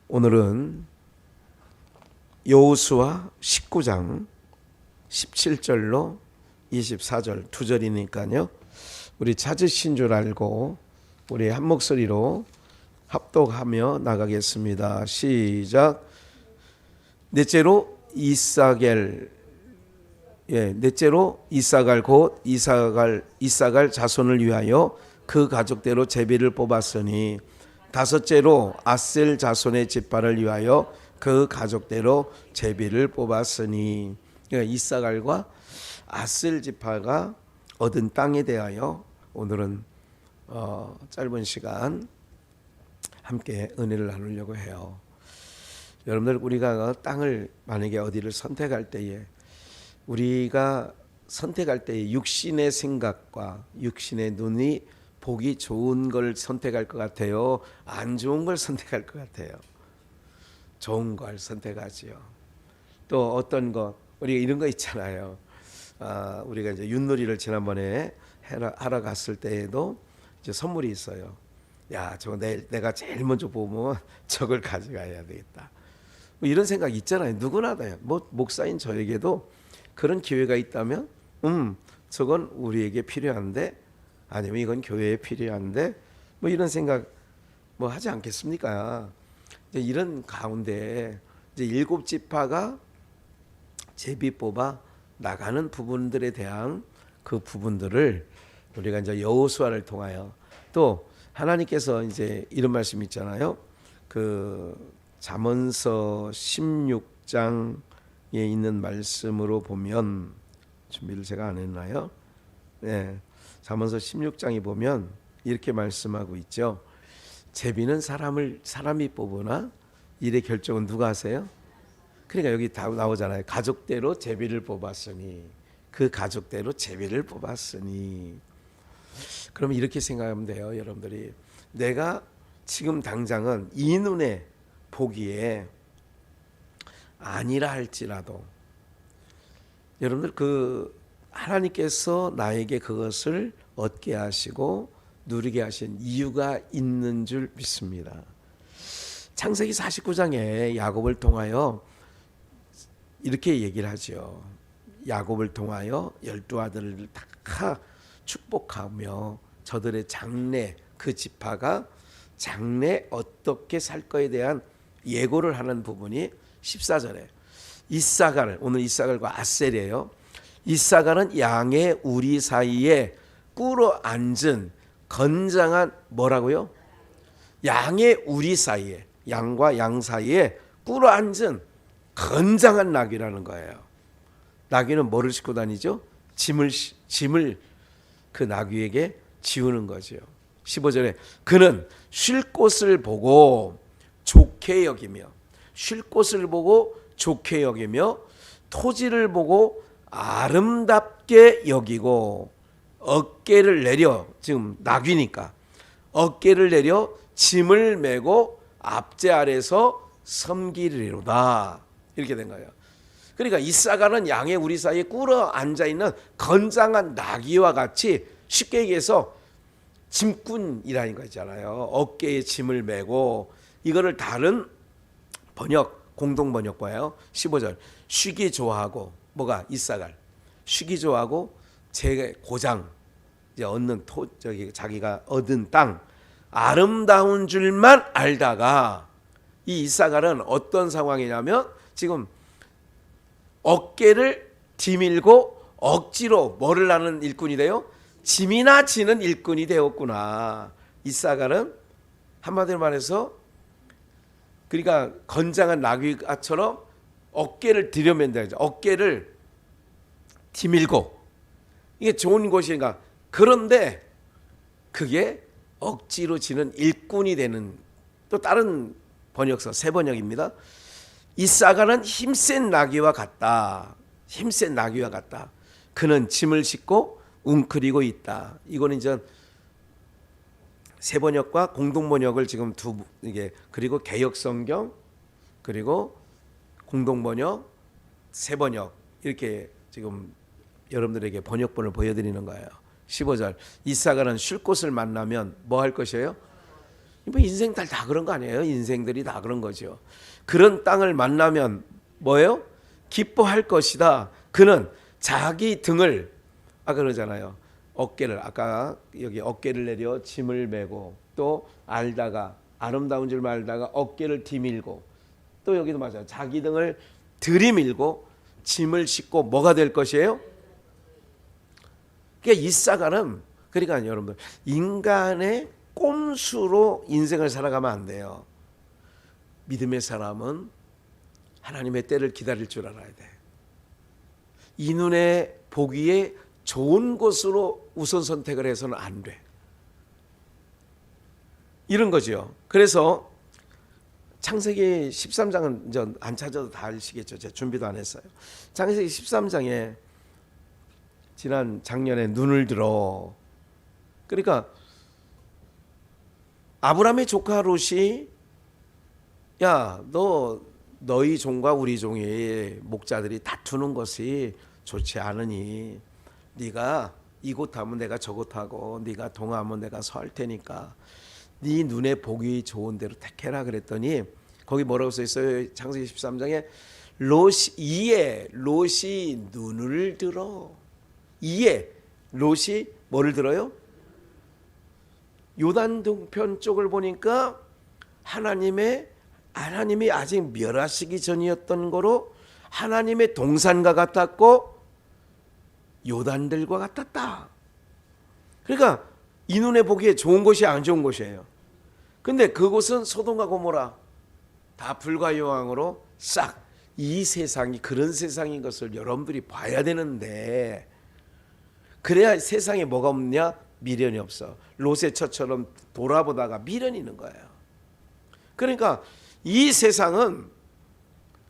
오늘은 여호수아 19장 17절로 24절 두 절이니까요. 우리 찾으신 줄 알고 우리 한 목소리로 합독하며 나가겠습니다. 시작. 넷째로 이사겔, 넷째로 이사갈 곧 이사갈 자손을 위하여 그 가족대로 제비를 뽑았으니, 다섯째로 아셀 자손의 지파를 위하여 그 가족대로 제비를 뽑았으니, 이사갈과 아셀 지파가 얻은 땅에 대하여 오늘은 짧은 시간 함께 은혜를 나누려고 해요. 여러분들, 우리가 땅을 만약에 어디를 선택할 때에 우리가 선택할 때에 육신의 생각과 육신의 눈이 보기 좋은 걸 선택할 것 같아요? 안 좋은 걸 선택할 것 같아요? 좋은 걸 선택하지요. 또 어떤 것, 우리가 이런 거 있잖아요. 우리가 이제 윷놀이를 지난번에 하러 갔을 때에도 이제 선물이 있어요. 야, 저거 내가 제일 먼저 보면 저걸 가져가야 되겠다. 뭐 이런 생각 있잖아요. 누구나 다요. 뭐 목사인 저에게도 그런 기회가 있다면, 저건 우리에게 필요한데, 아니면 이건 교회에 필요한데, 뭐 이런 생각 뭐 하지 않겠습니까? 이제 이런 가운데 이제 7지파가 제비 뽑아 나가는 부분들에 대한 그 부분들을 우리가 이제 여호수아를 통하여, 또 하나님께서 이제 이런 말씀 있잖아요. 그 잠언서 16장에 있는 말씀으로 보면, 준비를 제가 안 했나요? 네. 잠언서 16장에 보면 이렇게 말씀하고 있죠. 제비는 사람이 뽑으나 일의 결정은 누가 하세요? 그러니까 여기 다 나오잖아요. 가족대로 제비를 뽑았으니, 그 가족대로 제비를 뽑았으니. 그러면 이렇게 생각하면 돼요. 여러분들이 내가 지금 당장은 이 눈에 보기에 아니라 할지라도, 여러분들 그 하나님께서 나에게 그것을 얻게 하시고 누리게 하신 이유가 있는 줄 믿습니다. 창세기 49장에 야곱을 통하여 이렇게 얘기를 하죠. 야곱을 통하여 12아들을 다 축복하며 저들의 장래, 그 지파가 장래 어떻게 살 거에 대한 예고를 하는 부분이 14절에 이사갈, 오늘 이사갈과 아셀이에요. 이사갈은 양의 우리 사이에 꿇어 앉은 건장한, 뭐라고요? 양의 우리 사이에, 양과 양 사이에 꿇어 앉은 건장한 나귀라는 거예요. 나귀는 뭐를 싣고 다니죠? 짐을 그 나귀에게 지우는 거죠. 15절에 그는 쉴 곳을 보고 좋게 여기며, 쉴 곳을 보고 좋게 여기며 토지를 보고 아름답게 여기고 어깨를 내려, 지금 나귀니까 어깨를 내려 짐을 메고 앞제 아래서 섬기리로다, 이렇게 된 거예요. 그러니까 이사갈은 양의 우리 사이에 꿇어 앉아있는 건장한 나귀와 같이, 쉽게 얘기해서 짐꾼이라는 거 있잖아요. 어깨에 짐을 메고, 이거를 다른 번역, 공동 번역과요. 15절 쉬기 좋아하고, 뭐가 이사갈 쉬기 좋아하고 제 고장, 이제 얻는 자기가 얻은 땅 아름다운 줄만 알다가, 이 이사갈은 어떤 상황이냐면 지금 어깨를 디밀고 억지로 뭐를 하는 일꾼이 돼요? 짐이나 지는 일꾼이 되었구나. 이사갈은 한마디로 말해서, 그러니까 건장한 나귀처럼 어깨를 들여맨다. 어깨를 디밀고, 이게 좋은 것인가. 그런데 그게 억지로 지는 일꾼이 되는, 또 다른 번역서, 새 번역입니다. 이사갈은 힘센 나귀와 같다. 힘센 나귀와 같다. 그는 짐을 싣고 웅크리고 있다. 이거는 이제 새 번역과 공동 번역을 지금 이게, 그리고 개역 성경, 그리고 공동 번역, 새 번역, 이렇게 지금 여러분들에게 번역본을 보여드리는 거예요. 15절 이사갈은 쉴 곳을 만나면 뭐 할 것이에요? 뭐 인생들 다 그런 거 아니에요? 인생들이 다 그런 거죠. 그런 땅을 만나면 뭐예요? 기뻐할 것이다. 그는 자기 등을 아까 그러잖아요. 어깨를 아까 여기 어깨를 내려 짐을 메고 또 알다가 아름다운 줄 말다가 어깨를 뒤밀고 또 여기도 맞아요. 자기 등을 들이밀고 짐을 싣고 뭐가 될 것이에요? 그러니까 이사가는 그러니까 여러분들 인간의 꼼수로 인생을 살아가면 안 돼요. 믿음의 사람은 하나님의 때를 기다릴 줄 알아야 돼. 이 눈에 보기에 좋은 것으로 우선 선택을 해서는 안 돼. 이런 거죠. 그래서 창세기 13장은 이제 안 찾아도 다 아시겠죠. 제가 준비도 안 했어요. 창세기 13장에 지난 작년에 눈을 들어. 그러니까 아브라함의 조카 롯이 야, 너희 종과 우리 종의 목자들이 다투는 것이 좋지 않으니 네가 이곳 하면 내가 저곳 하고 네가 동하면 내가 서할 테니까 네 눈에 보기 좋은 대로 택해라 그랬더니 거기 뭐라고 써 있어요? 창세기 13장에 롯이 눈을 들어. 이에 롯이 뭐를 들어요? 요단 동편 쪽을 보니까 하나님이 아직 멸하시기 전이었던 거로 하나님의 동산과 같았고 요단들과 같았다. 그러니까 이 눈에 보기에 좋은 곳이 안 좋은 곳이에요. 근데 그곳은 소돔과 고모라 다 불과 요항으로 싹 이 세상이 그런 세상인 것을 여러분들이 봐야 되는데 그래야 세상에 뭐가 없냐? 미련이 없어. 롯의 처처럼 돌아보다가 미련이 있는 거예요. 그러니까 이 세상은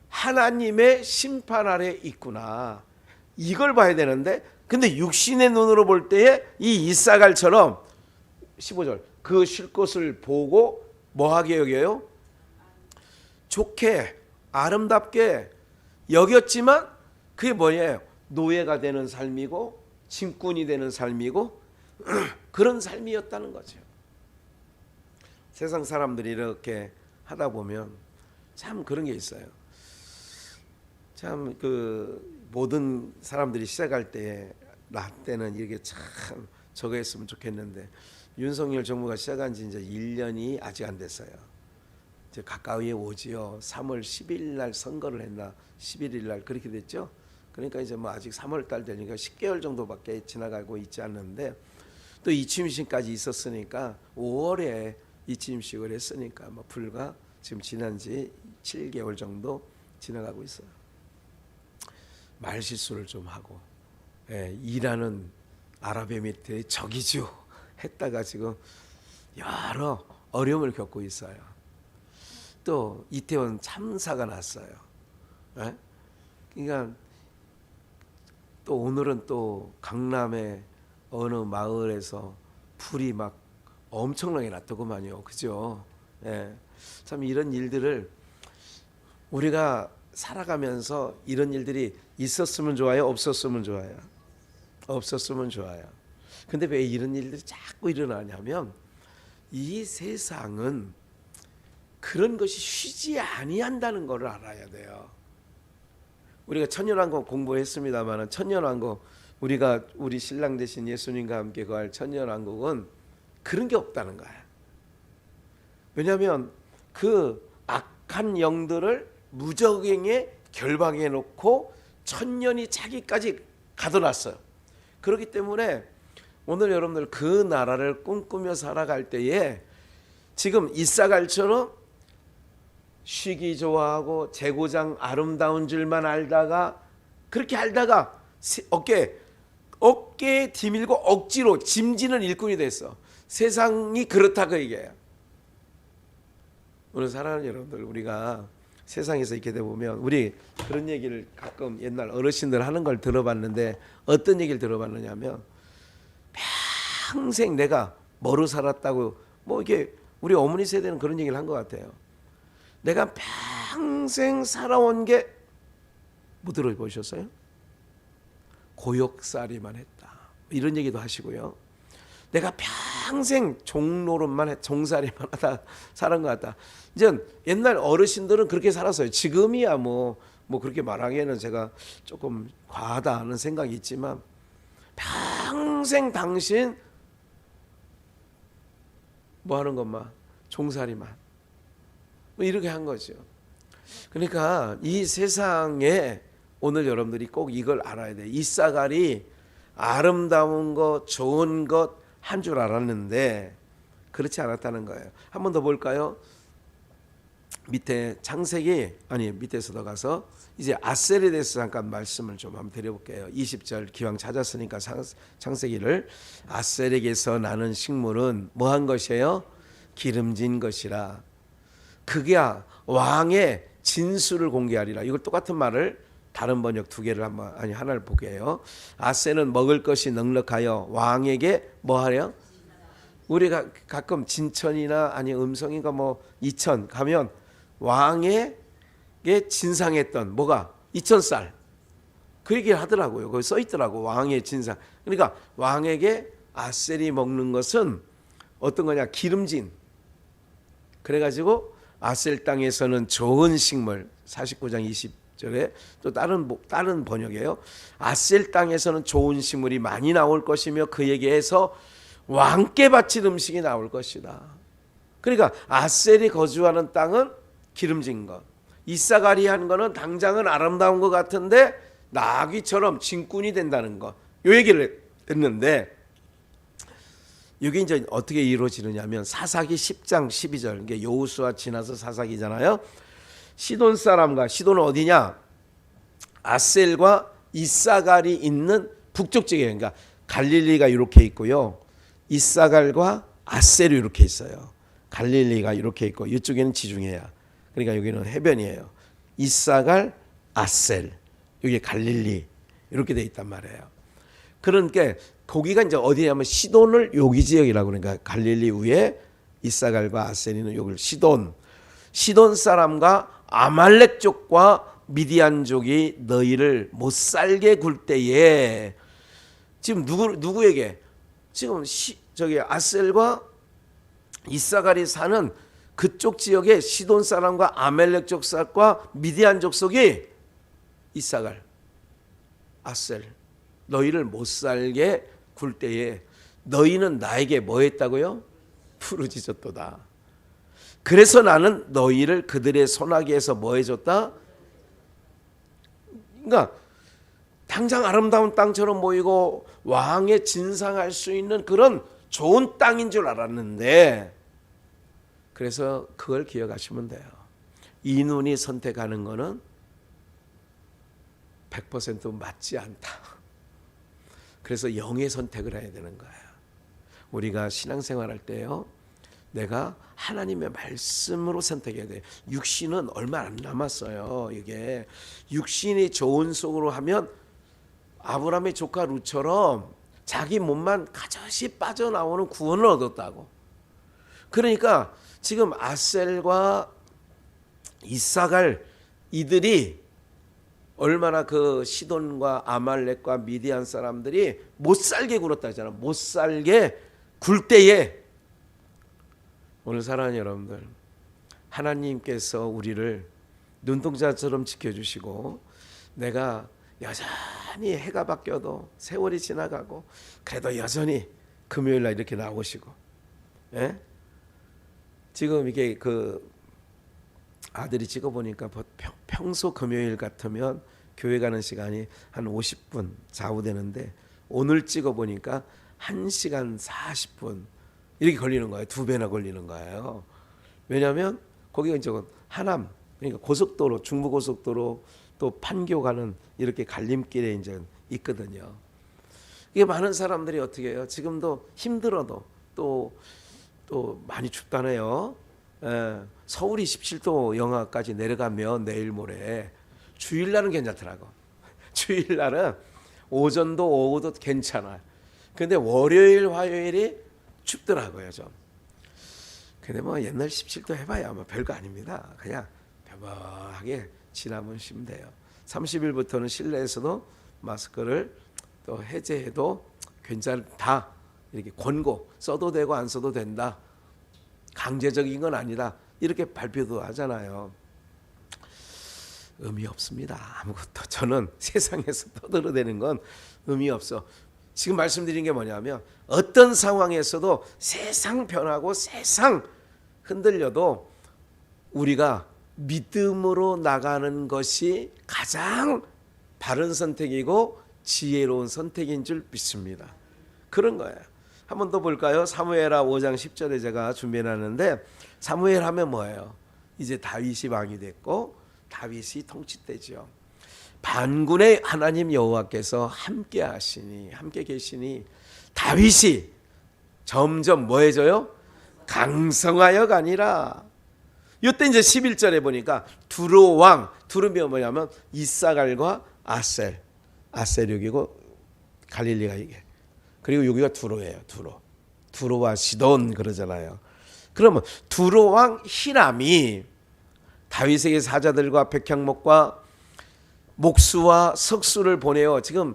하나님의 심판 아래 있구나. 이걸 봐야 되는데 근데 육신의 눈으로 볼 때에 이 이사갈처럼 15절 그 쉴 것을 보고 뭐하게 여겨요? 좋게 아름답게 여겼지만 그게 뭐예요? 노예가 되는 삶이고 짐꾼이 되는 삶이고 그런 삶이었다는 거죠. 세상 사람들이 이렇게 하다 보면 참 그런 게 있어요. 참 그 모든 사람들이 시작할 때 나 때는 이렇게 참 저거 했으면 좋겠는데 윤석열 정부가 시작한 지 이제 1년이 아직 안 됐어요. 이제 가까이 오지요. 3월 10일 날 선거를 했나 11일 날 그렇게 됐죠. 그러니까 이제 뭐 아직 3월 달 되니까 10개월 정도밖에 지나가고 있지 않는데 또 이취임식까지 있었으니까 5월에 이취임식을 했으니까 뭐 불과 지금 지난 지 7개월 정도 지나가고 있어요. 말 실수를 좀 하고 일하는 아랍에미리트의 적이죠 했다가 지금 여러 어려움을 겪고 있어요. 또 이태원 참사가 났어요. 그러니까 또 오늘은 또 강남의 어느 마을에서 불이 막 엄청나게 났더구만요. 그죠? 참 이런 일들을 우리가 살아가면서 이런 일들이 있었으면 좋아요? 없었으면 좋아요? 없었으면 좋아요. 근데 왜 이런 일들이 자꾸 일어나냐면 이 세상은 그런 것이 쉬지 아니한다는 걸 알아야 돼요. 우리가 천년왕국 공부했습니다만 천년왕국 우리 신랑 되신 예수님과 함께 거할 천년왕국은 그런 게 없다는 거야. 왜냐하면 그 악한 영들을 무적행에 결박해 놓고 천년이 자기까지 가둬놨어요. 그렇기 때문에 오늘 여러분들 그 나라를 꿈꾸며 살아갈 때에 지금 이사갈처럼 쉬기 좋아하고 재고장 아름다운 줄만 알다가 그렇게 알다가 어깨에 뒤밀고 억지로 짐지는 일꾼이 됐어. 세상이 그렇다 그 얘기예요. 오늘 사랑하는 여러분들 우리가 세상에서 있게 되보면 우리 그런 얘기를 가끔 옛날 어르신들 하는 걸 들어봤는데 어떤 얘기를 들어봤느냐면 평생 내가 뭐로 살았다고 뭐 이게 우리 어머니 세대는 그런 얘기를 한 것 같아요. 내가 평생 살아온 게 뭐 들어보셨어요? 고역살이만 했다. 이런 얘기도 하시고요. 내가 평생 종노릇만 종살이만 하다 살은 것 같다. 이제 옛날 어르신들은 그렇게 살았어요. 지금이야 뭐 그렇게 말하기에는 제가 조금 과하다 하는 생각이 있지만 평생 당신 뭐 하는 것만 종살이만 뭐 이렇게 한 거죠. 그러니까 이 세상에 오늘 여러분들이 꼭 이걸 알아야 돼. 이사갈이 아름다운 것, 좋은 것 한 줄 알았는데 그렇지 않았다는 거예요. 한 번 더 볼까요? 밑에 창세기 밑에서 더 가서 이제 아셀에 대해서 잠깐 말씀을 좀 한번 드려볼게요. 20절 기왕 찾았으니까 창세기를 아셀에게서 나는 식물은 뭐한 것이에요? 기름진 것이라. 그게 왕의 진수를 공개하리라. 이걸 똑같은 말을 다른 번역 두 개를 하나를 보게요. 아셀은 먹을 것이 넉넉하여 왕에게 뭐하려? 우리가 가끔 진천이나 음성인가 이천 가면 왕에게 진상했던 뭐가 2000쌀 그 얘기를 하더라고요. 거기 써 있더라고. 왕의 진상. 그러니까 왕에게 아셀이 먹는 것은 어떤 거냐? 기름진. 그래가지고 아셀 땅에서는 좋은 식물 49장 20절에 또 다른 번역이에요. 아셀 땅에서는 좋은 식물이 많이 나올 것이며 그에게서 왕께 바칠 음식이 나올 것이다. 그러니까 아셀이 거주하는 땅은 기름진 것. 이사갈이 한 거는 당장은 아름다운 것 같은데 나귀처럼 진꾼이 된다는 것. 요 얘기를 했는데 이게 이제 어떻게 이루어지느냐면 사사기 10장 12절. 이게 여호수아 지나서 사사기잖아요. 시돈 사람과 시돈은 어디냐? 아셀과 이사갈이 있는 북쪽 지역에 그러니까 갈릴리가 이렇게 있고요. 이사갈과 아셀이 이렇게 있어요. 갈릴리가 이렇게 있고 이쪽에는 지중해야. 그러니까 여기는 해변이에요. 이사갈, 아셀, 여기 갈릴리 이렇게 돼 있단 말이에요. 그러니까 거기가 이제 어디냐면 시돈을 여기 지역이라고 그러니까 갈릴리 위에 이사갈과 아셀이는 여기를 시돈 사람과 아말렉 족과 미디안 족이 너희를 못 살게 굴 때에 지금 누구에게 지금 저기 아셀과 이사갈이 사는 그쪽 지역에 시돈 사람과 아말렉 족과 미디안 족속이 이사갈, 아셀 너희를 못 살게 굴 때에 너희는 나에게 뭐 했다고요? 부르짖었도다. 그래서 나는 너희를 그들의 손아귀에서 뭐 해줬다? 그러니까 당장 아름다운 땅처럼 보이고 왕의 진상할 수 있는 그런 좋은 땅인 줄 알았는데 그래서 그걸 기억하시면 돼요. 이 눈이 선택하는 거는 100% 맞지 않다. 그래서 영의 선택을 해야 되는 거예요. 우리가 신앙생활할 때요. 내가 하나님의 말씀으로 선택해야 돼. 육신은 얼마 안 남았어요. 이게 육신이 좋은 속으로 하면 아브라함의 조카 룻처럼 자기 몸만 가져시 빠져나오는 구원을 얻었다고. 그러니까 지금 아셀과 이사갈 이들이 얼마나 그 시돈과 아말렉과 미디안 사람들이 못 살게 굴었다 했잖아. 못 살게 굴 때에 오늘 사랑하는 여러분들 하나님께서 우리를 눈동자처럼 지켜주시고 내가 여전히 해가 바뀌어도 세월이 지나가고 그래도 여전히 금요일날 이렇게 나오시고 예? 지금 이게 그 아들이 찍어보니까 평소 금요일 같으면 교회 가는 시간이 한 50분 좌우되는데 오늘 찍어보니까 1시간 40분 이렇게 걸리는 거예요. 2배나 걸리는 거예요. 왜냐하면 거기가 이제 하남 그러니까 고속도로 중부고속도로 또 판교 가는 이렇게 갈림길에 이제 있거든요. 이게 많은 사람들이 어떻게 해요? 지금도 힘들어도 또 많이 춥다네요. 서울이 17도 영하까지 내려가면 내일 모레 주일날은 괜찮더라고. 주일날은 오전도 오후도 괜찮아요. 근데 월요일 화요일이 춥더라고요 좀. 근데 뭐 옛날 17도 해봐야 뭐 별거 아닙니다. 그냥 평범하게 지나면 쉬면 돼요. 30일부터는 실내에서도 마스크를 또 해제해도 괜찮다 이렇게 권고, 써도 되고 안 써도 된다, 강제적인 건 아니다, 이렇게 발표도 하잖아요. 의미 없습니다. 아무것도. 저는 세상에서 떠들어대는 건 의미 없어. 지금 말씀드린 게 뭐냐면 어떤 상황에서도 세상 변하고 세상 흔들려도 우리가 믿음으로 나가는 것이 가장 바른 선택이고 지혜로운 선택인 줄 믿습니다. 그런 거예요. 한 번 더 볼까요? 사무엘하 5장 10절에 제가 준비해놨는데, 사무엘 하면 뭐예요? 이제 다윗이 왕이 됐고 다윗이 통치되죠. 반군의 하나님 여호와께서 함께 하시니, 함께 계시니 다윗이 점점 뭐해져요? 강성하여가 아니라. 이때 이제 11절에 보니까 두로 왕, 두름이 뭐냐면 이사갈과 아셀, 아셀육이고 갈릴리가 이게, 그리고 여기가 두로예요. 두로와 시돈 그러잖아요. 그러면 두로 왕 히람이 다윗에게 사자들과 백향목과 목수와 석수를 보내어 지금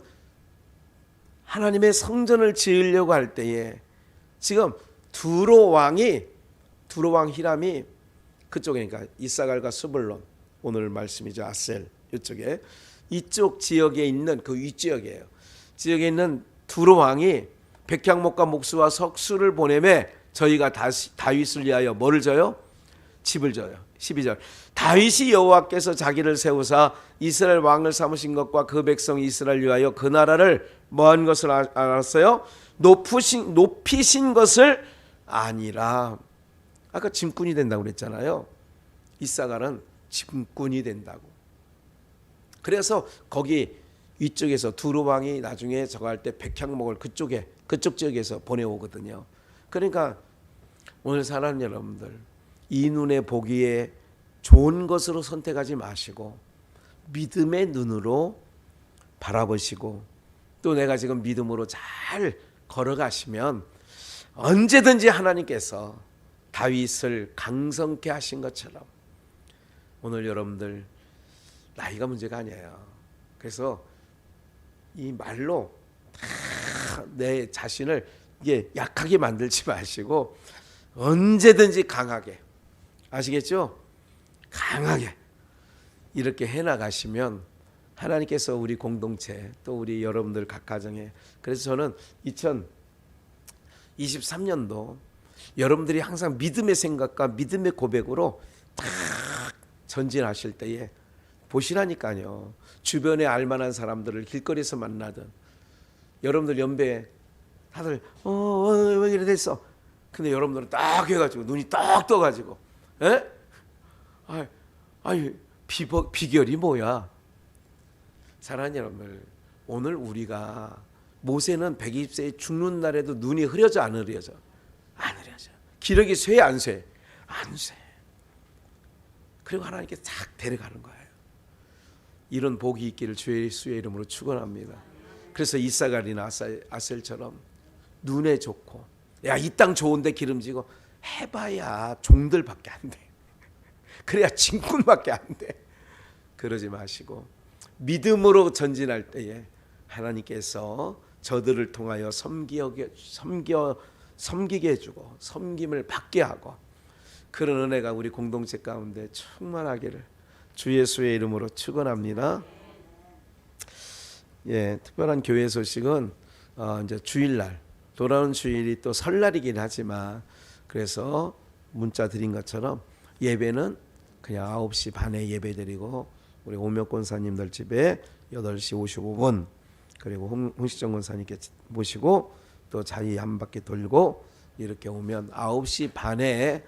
하나님의 성전을 지으려고 할 때에 지금 두로 왕 히람이 그쪽이니까 이사갈과 스불론, 오늘 말씀이죠. 아셀 이쪽에, 이쪽 지역에 있는 그 윗지역이에요. 지역에 있는 두로 왕이 백향목과 목수와 석수를 보내매 저희가 다윗을 위하여 뭐를 줘요? 집을 줘요. 12절, 다윗이 여호와께서 자기를 세우사 이스라엘 왕을 삼으신 것과 그 백성 이스라엘 위하여 그 나라를 뭐한 것을 알았어요? 높이신 것을 아니라. 아까 짐꾼이 된다고 그랬잖아요. 이사갈은 짐꾼이 된다고. 그래서 거기 위쪽에서 두로 왕이 나중에 저거 할 때 백향목을 그쪽 지역에서 보내오거든요. 그러니까 오늘 사랑하는 여러분들, 이 눈에 보기에 좋은 것으로 선택하지 마시고 믿음의 눈으로 바라보시고, 또 내가 지금 믿음으로 잘 걸어가시면 언제든지 하나님께서 다윗을 강성케 하신 것처럼, 오늘 여러분들 나이가 문제가 아니에요. 그래서 이 말로 내 자신을 이게 약하게 만들지 마시고 언제든지 강하게, 아시겠죠? 강하게 이렇게 해나가시면 하나님께서 우리 공동체, 또 우리 여러분들 각 가정에, 그래서 저는 2023년도 여러분들이 항상 믿음의 생각과 믿음의 고백으로 딱 전진하실 때에 보시라니까요. 주변에 알만한 사람들을 길거리에서 만나든, 여러분들 연배에 다들 왜 이래 됐어? 근데 여러분들은 딱 해가지고 눈이 딱 떠가지고, 에? 아니 비결이 뭐야? 사랑하는 여러분들, 오늘 우리가 모세는 120세에 죽는 날에도 눈이 흐려져 안 흐려져? 안 흐려져. 기력이 쇠 안 쇠? 안 쇠. 그리고 하나님께 탁 데려가는 거예요. 이런 복이 있기를 주의 예수의 이름으로 축원합니다. 그래서 이사갈이나 아셀처럼 눈에 좋고, 야, 이 땅 좋은데 기름지고 해봐야 종들밖에 안 돼. 그래야 진꾼밖에 안 돼. 그러지 마시고 믿음으로 전진할 때에 하나님께서 저들을 통하여 섬기게 해주고 섬김을 받게 하고, 그런 은혜가 우리 공동체 가운데 충만하기를 주 예수의 이름으로 축원합니다. 예, 특별한 교회 소식은 이제 주일날, 돌아온 주일이 또 설날이긴 하지만, 그래서 문자 드린 것처럼 예배는 그냥 9시 반에 예배 드리고, 우리 오명 권사님들 집에 8시 55분, 그리고 홍시정 권사님께 모시고 또 자리 한 바퀴 돌고 이렇게 오면 9시 반에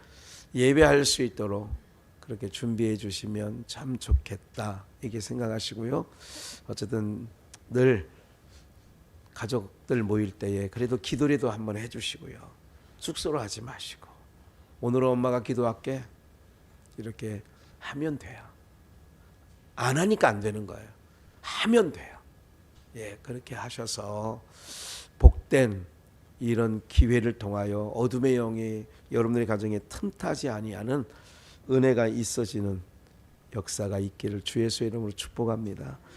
예배할 수 있도록 그렇게 준비해 주시면 참 좋겠다, 이렇게 생각하시고요. 어쨌든 늘 가족들 모일 때에 그래도 기도라도 한번 해주시고요. 숙소로 하지 마시고, 오늘은 엄마가 기도할게, 이렇게 하면 돼요. 안 하니까 안 되는 거예요. 하면 돼요. 예, 그렇게 하셔서 복된 이런 기회를 통하여 어둠의 영이 여러분들의 가정에 틈타지 아니하는 은혜가 있어지는 역사가 있기를 주 예수의 이름으로 축복합니다.